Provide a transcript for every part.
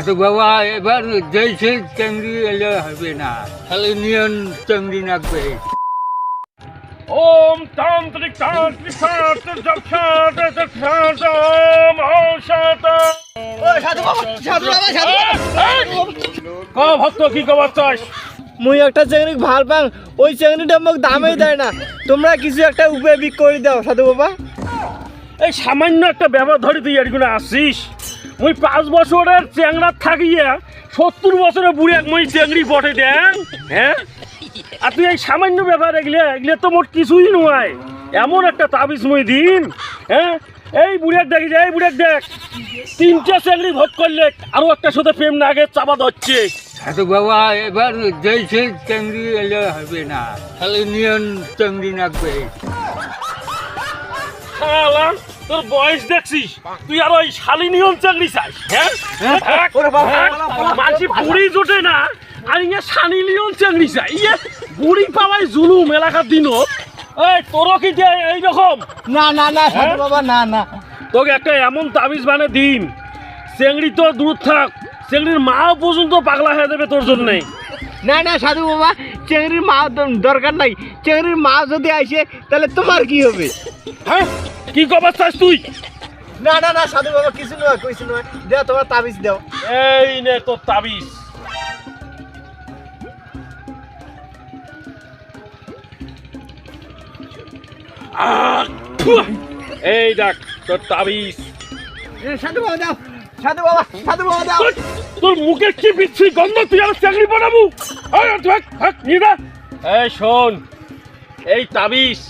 তো বাবা এবার যেইছে চিংড়ি এলে হবে না, খালি নিয়ন চিংড়ি নাকবে। ওম তান্ত্রিক তান্ত্রিক তান্ত্রিক ভক্ত কি খবর চাস? মুই একটা চিংড়ি ভাল পাং, ওই চিংড়িটা মোক দামেই দেয় না। তোমরা কিছু একটা উপায় বিক করে দাও সাধু বাবা। এই সামান্য একটা ব্যাপার ধরে তুই এরগুলো আসছিস। ওই 5 বছরের চ্যাংড়া থাকিয়ে 70 বছরের বুড়ি মই চিংড়ি বটে দেন, হ্যাঁ? আর তুই এই সামান্য ব্যাপার এগুলো তো মোট কিছুই নয়। এমন একটা তাবিজ মই দিন, হ্যাঁ? এই বুড়িয়াক দেখি যে, এই বুড়িয়াক দেখ, 3টে চিংড়ি ভোগ করলে আরো একটা সাথে প্রেম না আগে চাপা ধরছে। তো বাবা এবার যেইছে চিংড়ি এলে হবে না, খালি নিয়ন চিংড়ি নাকবে। শালা, তোর বয়স দেখছিস, তুই আর ওই শালিনিয়ন চাকরি চাস, হ্যাঁ? মানসি বুড়ি জোটে না আর ইয়ে শালিনিয়ন চাকরি চাই। ইয়ে বুড়ি পাওয়াই জুলুম এলাকার দিনও। এই তোরও কি যে এইরকম? না না না সাধু বাবা, না না। তোকে একটা এমন তাবিজ বানে দিন, চেংড়ি তো দূর থাক, চেংড়ির মাও পর্যন্ত পাগলা হয়ে যাবে তোর জন্যে। না না সাধু বাবা, চিংড়ির মা দরকার নাই। চিংড়ির মা যদি আসে তাহলে তোমার কি হবে? হ্যাঁ, কি খবর চাস তুই? না না না সাধু বাবা, কিছু নয় কিছু নয়, দেও তোমার তাবিজ দাও। এই নে তোর তাবিজ। এই দেখ তোর তাবিজ। সাধু বাবা দাও, সাধু বাবা, সাধু বাবা দাও। তোর মুখে কি বিচ্ছি গন্ধ, তুই আর চাকরি বানাবো? এই শোন, এই তাবিজ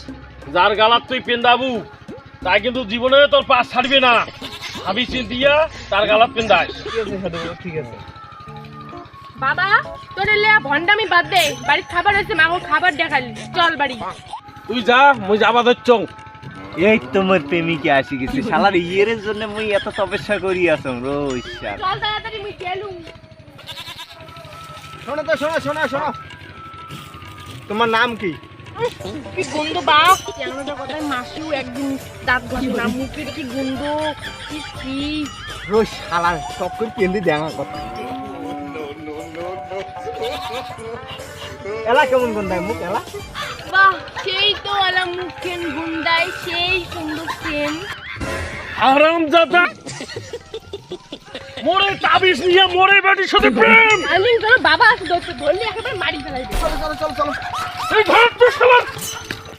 যার গালাত তুই পেন্দাবু তাই কিন্তু জীবনে তোর পাশ ছাড়বে না। তাবিজ দিয়া তার গালাত পেন্দাস। ঠিক আছে সাধু বাবা, ঠিক আছে। বাবা তোর ভন্ডামি বাদ দে, বাড়ির খাবার হয়েছে, মাগো খাবার দেখালি, চল বাড়ি। তুই যা, মুই যাবা ধরছ। এই তোমার প্রেমিকে আসি গেছে, শালার ইয়ের জন্য মুই এত তপস্যা করি আসম রোজ। চল তাড়াতাড়ি, মুই গেলুম। শোনো তো, শোনো শোনো শোনো, তোমার নাম কি? কি গন্ধ বাপ, কেনটা কথায় মাসিও একদিন দাঁত ঘষে না, মুখের কি গন্ধ, কি রোজ শালার সব করে কেন্দ্রে দেখা কথা। এলা কেমন গন্ধায় মুখ এলা? বাহ, সেই তো আলা মুখেন গুন্দায়, সেই সুন্দর সেন। হারামজাদা, মোরে তাবিজ নিয়ে মোরে বেটির সাথে প্রেম। আলিন তোর বাবা আছে, ধরলি একেবারে মারি ফেলাইবে। চলো চলো চলো চলো। এই ধর তুই শালা।